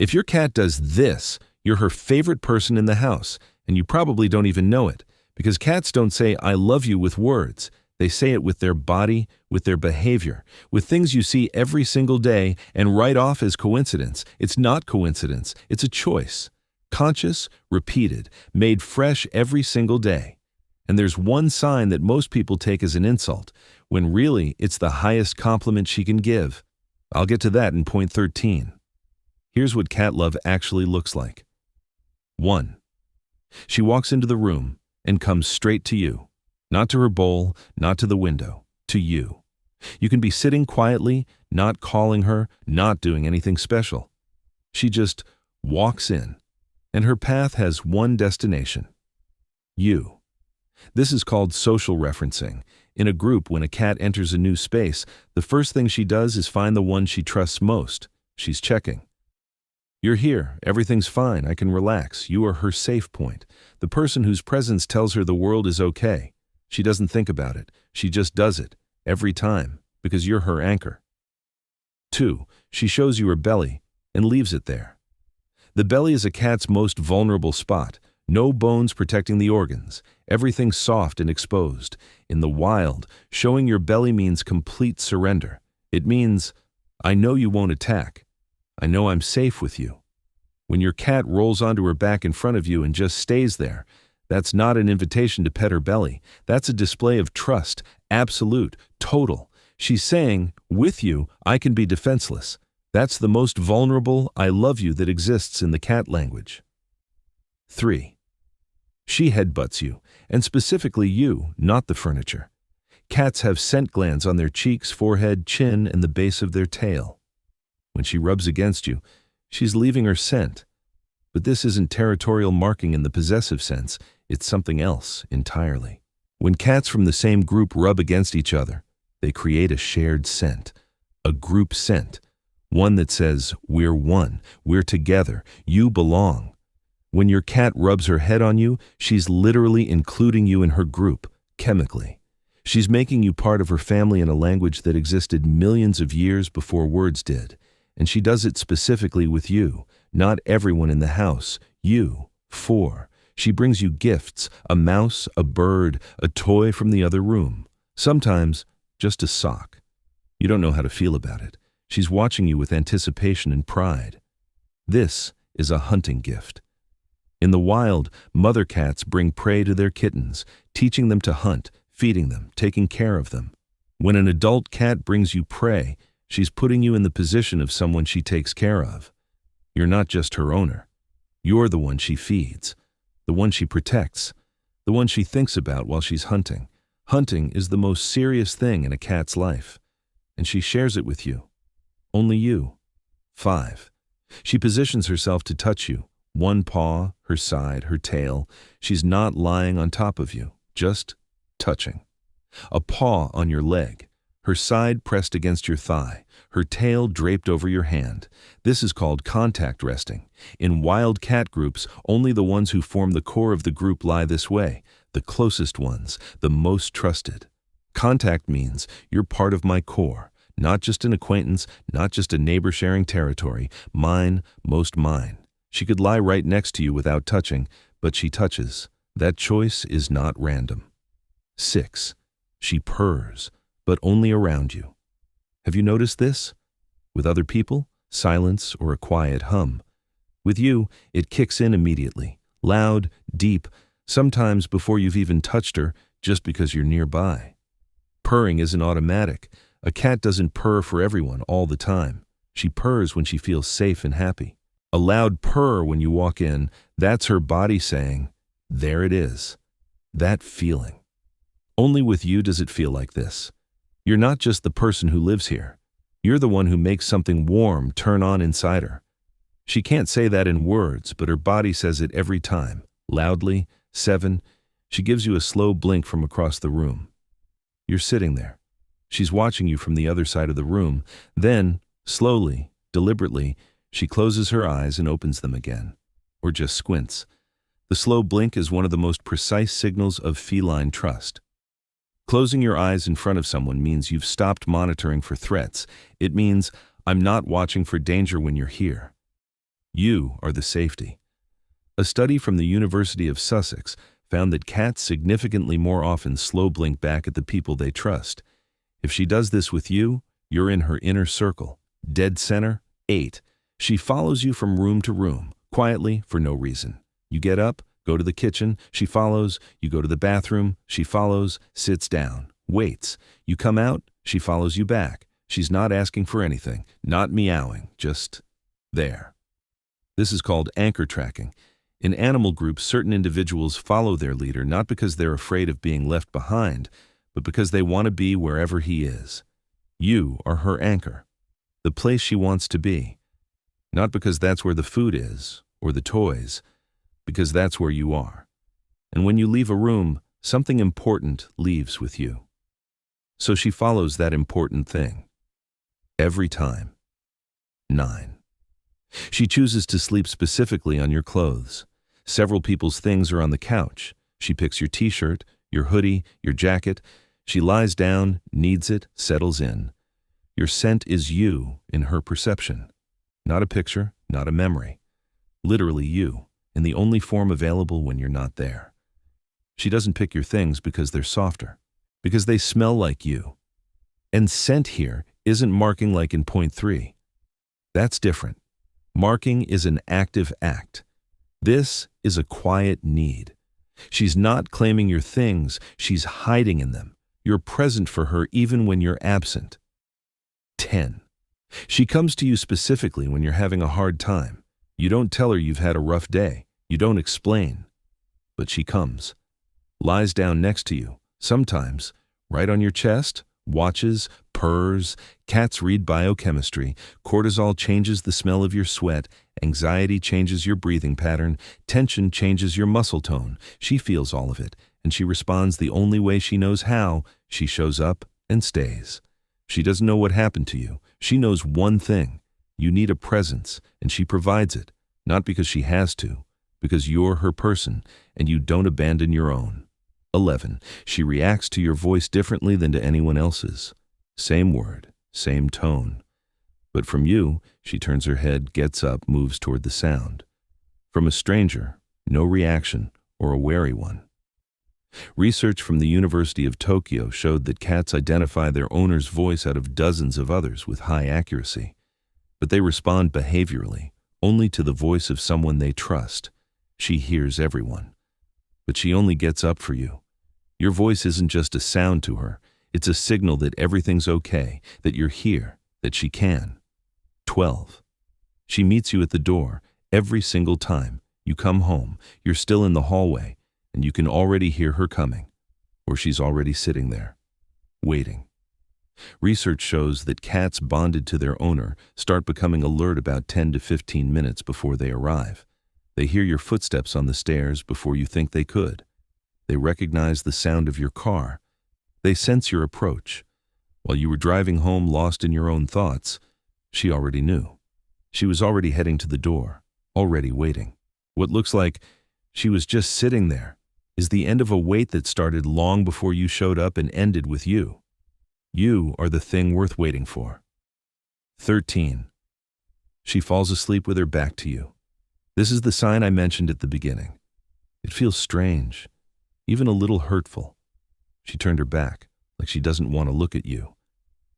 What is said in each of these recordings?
If your cat does this, you're her favorite person in the house, and you probably don't even know it, because cats don't say "I love you" with words. They say it with their body, with their behavior, with things you see every single day and write off as coincidence. It's not coincidence, it's a choice. Conscious, repeated, made fresh every single day. And there's one sign that most people take as an insult, when really it's the highest compliment she can give. I'll get to that in point 13. Here's what cat love actually looks like. 1. She walks into the room and comes straight to you. Not to her bowl, not to the window, to you. You can be sitting quietly, not calling her, not doing anything special. She just walks in, and her path has one destination. You. This is called social referencing. In a group, when a cat enters a new space, the first thing she does is find the one she trusts most. She's checking. You're here, everything's fine, I can relax. You are her safe point, the person whose presence tells her the world is okay. She doesn't think about it, she just does it, every time, because you're her anchor. 2. She shows you her belly and leaves it there. The belly is a cat's most vulnerable spot. No bones protecting the organs, everything soft and exposed. In the wild, showing your belly means complete surrender. It means, I know you won't attack. I know I'm safe with you. When your cat rolls onto her back in front of you and just stays there, that's not an invitation to pet her belly. That's a display of trust, absolute, total. She's saying, with you, I can be defenseless. That's the most vulnerable I love you that exists in the cat language. 3. She headbutts you, and specifically you, not the furniture. Cats have scent glands on their cheeks, forehead, chin, and the base of their tail. When she rubs against you, she's leaving her scent. But this isn't territorial marking in the possessive sense, it's something else entirely. When cats from the same group rub against each other, they create a shared scent, a group scent, one that says, we're one, we're together, you belong. When your cat rubs her head on you, she's literally including you in her group, chemically. She's making you part of her family in a language that existed millions of years before words did. And she does it specifically with you, not everyone in the house, you, 4. She brings you gifts, a mouse, a bird, a toy from the other room. Sometimes, just a sock. You don't know how to feel about it. She's watching you with anticipation and pride. This is a hunting gift. In the wild, mother cats bring prey to their kittens, teaching them to hunt, feeding them, taking care of them. When an adult cat brings you prey, she's putting you in the position of someone she takes care of. You're not just her owner. You're the one she feeds, the one she protects, the one she thinks about while she's hunting. Hunting is the most serious thing in a cat's life, and she shares it with you. Only you. 5. She positions herself to touch you. One paw, her side, her tail. She's not lying on top of you, just touching. A paw on your leg, her side pressed against your thigh, her tail draped over your hand. This is called contact resting. In wild cat groups, only the ones who form the core of the group lie this way, the closest ones, the most trusted. Contact means you're part of my core, not just an acquaintance, not just a neighbor sharing territory, mine, most mine. She could lie right next to you without touching, but she touches. That choice is not random. 6. She purrs, but only around you. Have you noticed this? With other people, silence or a quiet hum. With you, it kicks in immediately, loud, deep, sometimes before you've even touched her, just because you're nearby. Purring isn't automatic. A cat doesn't purr for everyone all the time. She purrs when she feels safe and happy. A loud purr when you walk in, that's her body saying, there it is. That feeling. Only with you does it feel like this. You're not just the person who lives here. You're the one who makes something warm turn on inside her. She can't say that in words, but her body says it every time. Loudly. 7. She gives you a slow blink from across the room. You're sitting there. She's watching you from the other side of the room. Then, slowly, deliberately, she closes her eyes and opens them again, or just squints. The slow blink is one of the most precise signals of feline trust. Closing your eyes in front of someone means you've stopped monitoring for threats. It means, I'm not watching for danger when you're here. You are the safety. A study from the University of Sussex found that cats significantly more often slow blink back at the people they trust. If she does this with you, you're in her inner circle. Dead center, 8. She follows you from room to room, quietly, for no reason. You get up, go to the kitchen, she follows. You go to the bathroom, she follows, sits down, waits. You come out, she follows you back. She's not asking for anything, not meowing, just there. This is called anchor tracking. In animal groups, certain individuals follow their leader not because they're afraid of being left behind, but because they want to be wherever he is. You are her anchor, the place she wants to be. Not because that's where the food is, or the toys, because that's where you are. And when you leave a room, something important leaves with you. So she follows that important thing. Every time. 9. She chooses to sleep specifically on your clothes. Several people's things are on the couch. She picks your t-shirt, your hoodie, your jacket. She lies down, kneads it, settles in. Your scent is you in her perception. Not a picture, not a memory. Literally you, in the only form available when you're not there. She doesn't pick your things because they're softer, because they smell like you. And scent here isn't marking like in point 3. That's different. Marking is an active act. This is a quiet need. She's not claiming your things, she's hiding in them. You're present for her even when you're absent. 10. She comes to you specifically when you're having a hard time. You don't tell her you've had a rough day. You don't explain. But she comes. Lies down next to you, sometimes right on your chest, watches, purrs. Cats read biochemistry. Cortisol changes the smell of your sweat. Anxiety changes your breathing pattern. Tension changes your muscle tone. She feels all of it, and she responds the only way she knows how. She shows up and stays. She doesn't know what happened to you. She knows one thing. You need a presence, and she provides it, not because she has to, because you're her person, and you don't abandon your own. 11. She reacts to your voice differently than to anyone else's. Same word, same tone. But from you, she turns her head, gets up, moves toward the sound. From a stranger, no reaction, or a wary one. Research from the University of Tokyo showed that cats identify their owner's voice out of dozens of others with high accuracy. But they respond behaviorally, only to the voice of someone they trust. She hears everyone. But she only gets up for you. Your voice isn't just a sound to her. It's a signal that everything's okay, that you're here, that she can. 12. She meets you at the door every single time. You come home, you're still in the hallway, and you can already hear her coming, or she's already sitting there, waiting. Research shows that cats bonded to their owner start becoming alert about 10 to 15 minutes before they arrive. They hear your footsteps on the stairs before you think they could. They recognize the sound of your car. They sense your approach. While you were driving home lost in your own thoughts, she already knew. She was already heading to the door, already waiting. What looks like she was just sitting there is the end of a wait that started long before you showed up and ended with you. You are the thing worth waiting for. 13. She falls asleep with her back to you. This is the sign I mentioned at the beginning. It feels strange, even a little hurtful. She turned her back, like she doesn't want to look at you.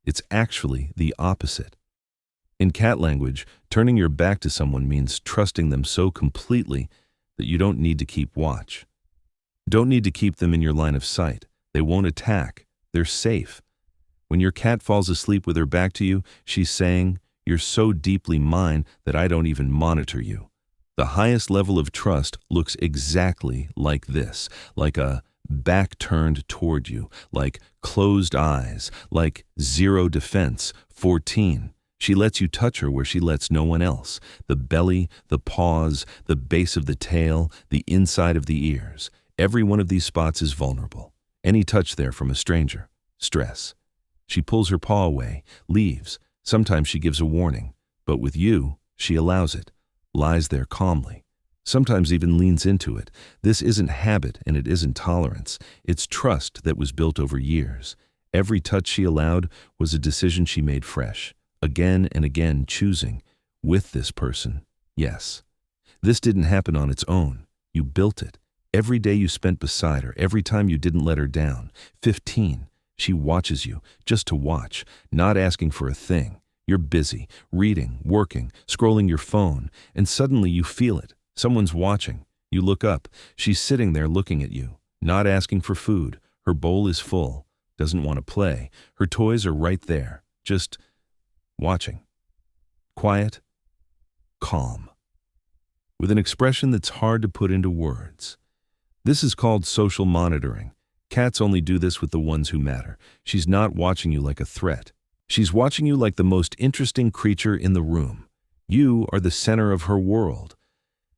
It's actually the opposite. In cat language, turning your back to someone means trusting them so completely that you don't need to keep watch. Don't need to keep them in your line of sight. They won't attack. They're safe. When your cat falls asleep with her back to you, she's saying, "You're so deeply mine that I don't even monitor you." The highest level of trust looks exactly like this, like a back turned toward you, like closed eyes, like zero defense. 14. She lets you touch her where she lets no one else. The belly, the paws, the base of the tail, the inside of the ears. Every one of these spots is vulnerable. Any touch there from a stranger. Stress. She pulls her paw away, leaves. Sometimes she gives a warning. But with you, she allows it. Lies there calmly. Sometimes even leans into it. This isn't habit and it isn't tolerance. It's trust that was built over years. Every touch she allowed was a decision she made fresh. Again and again choosing, with this person, Yes. This didn't happen on its own. You built it. Every day you spent beside her, every time you didn't let her down. 15. She watches you, just to watch, not asking for a thing. You're busy, reading, working, scrolling your phone, and suddenly you feel it. Someone's watching. You look up. She's sitting there looking at you, not asking for food. Her bowl is full, doesn't want to play. Her toys are right there, just watching. Quiet, calm, with an expression that's hard to put into words. This is called social monitoring. Cats only do this with the ones who matter. She's not watching you like a threat. She's watching you like the most interesting creature in the room. You are the center of her world.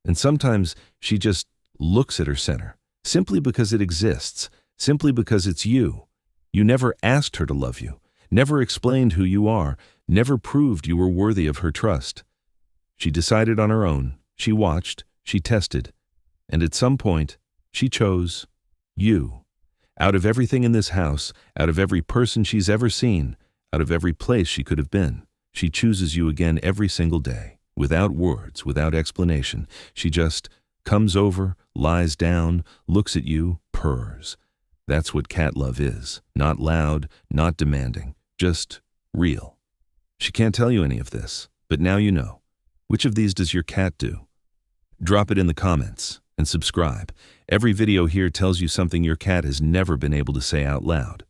And sometimes she just looks at her center, simply because it exists, simply because it's you. You never asked her to love you, never explained who you are, never proved you were worthy of her trust. She decided on her own. She watched, she tested, and at some point, she chose you. Out of everything in this house, out of every person she's ever seen, out of every place she could have been, she chooses you again every single day. Without words, without explanation, she just comes over, lies down, looks at you, purrs. That's what cat love is. Not loud, not demanding, just real. She can't tell you any of this, but now you know. Which of these does your cat do? Drop it in the comments and subscribe. Every video here tells you something your cat has never been able to say out loud.